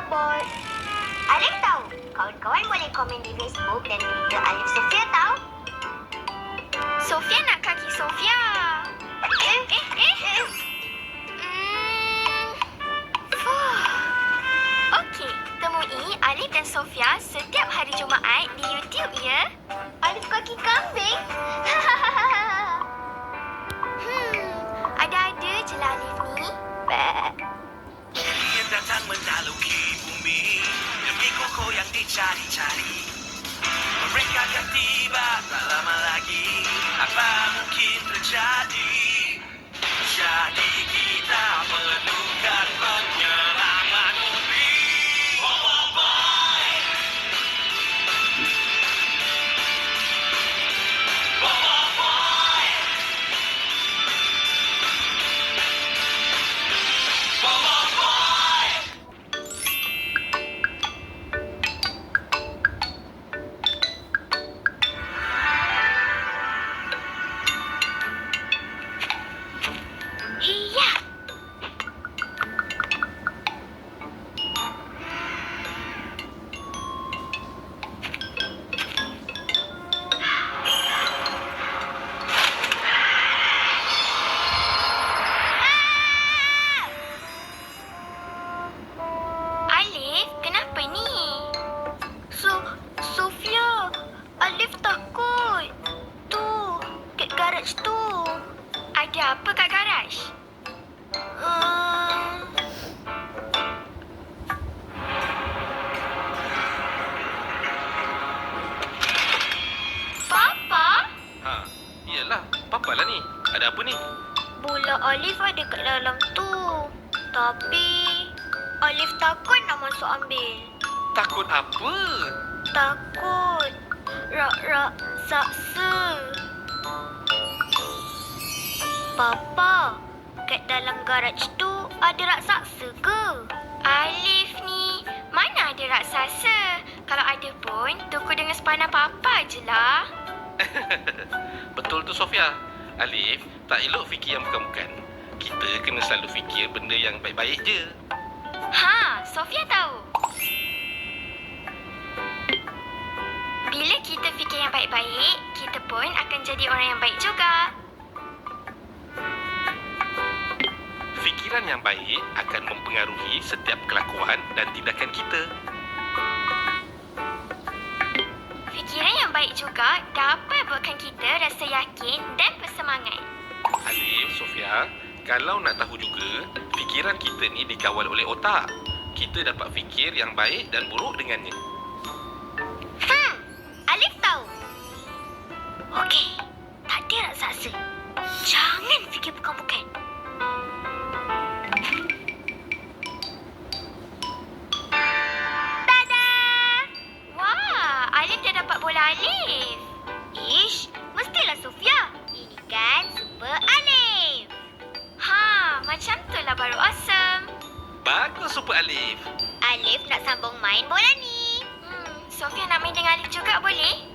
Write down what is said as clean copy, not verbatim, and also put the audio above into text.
robot. Alif tahu, kawan-kawan boleh komen di Facebook dan Twitter Alif Sofia tahu. Sofia nak kaki Sofia. Okey, temui Alif dan Sofia setiap hari Jumaat di YouTube ya. Alif kaki kambing? Ada-ada je lah Alif ni. Dia datang menaluki bumi demi koko yang dicari-cari. Mereka akan tiba tak lama lagi. Apa mungkin terjadi? Jadi kita perlukan penyelamat bumi. Bobo Boy. Bobo Boy. Bobo Boy. Hiya. Alif, kenapa ni? Sofia, Alif takut. Tu, kat garaj tu. Ada apa kat garaj? Papa? Ha, iyalah. Papa lah ni. Ada apa ni? Bola Alif ada kat dalam tu. Tapi Alif takut nak masuk ambil. Takut apa? Takut raksasa. Papa, kat dalam garaj tu ada raksasa ke? Alif ni, mana ada raksasa? Kalau ada pun, tunggu dengan sepanah Papa je lah. Betul tu Sofia. Alif, tak elok fikir yang bukan-bukan. Kita kena selalu fikir benda yang baik-baik je. Ha, Sofia tahu. Bila kita fikir yang baik-baik, kita pun akan jadi orang yang baik juga. Fikiran yang baik akan mempengaruhi setiap kelakuan dan tindakan kita. Fikiran yang baik juga dapat buatkan kita rasa yakin dan bersemangat. Alif, Sofia, kalau nak tahu juga, fikiran kita ni dikawal oleh otak. Kita dapat fikir yang baik dan buruk dengannya. Alif tahu. Okey, tak ada raksasa. Jangan fikir bukan-bukan. Tada! Wah, Alif dah dapat bola Alif. Ish, mestilah Sofia. Ini kan Super Alif. Ha, macam tu lah baru awesome. Bagus Super Alif. Alif nak sambung main bola ni. Sofia nak main dengan Alif juga boleh?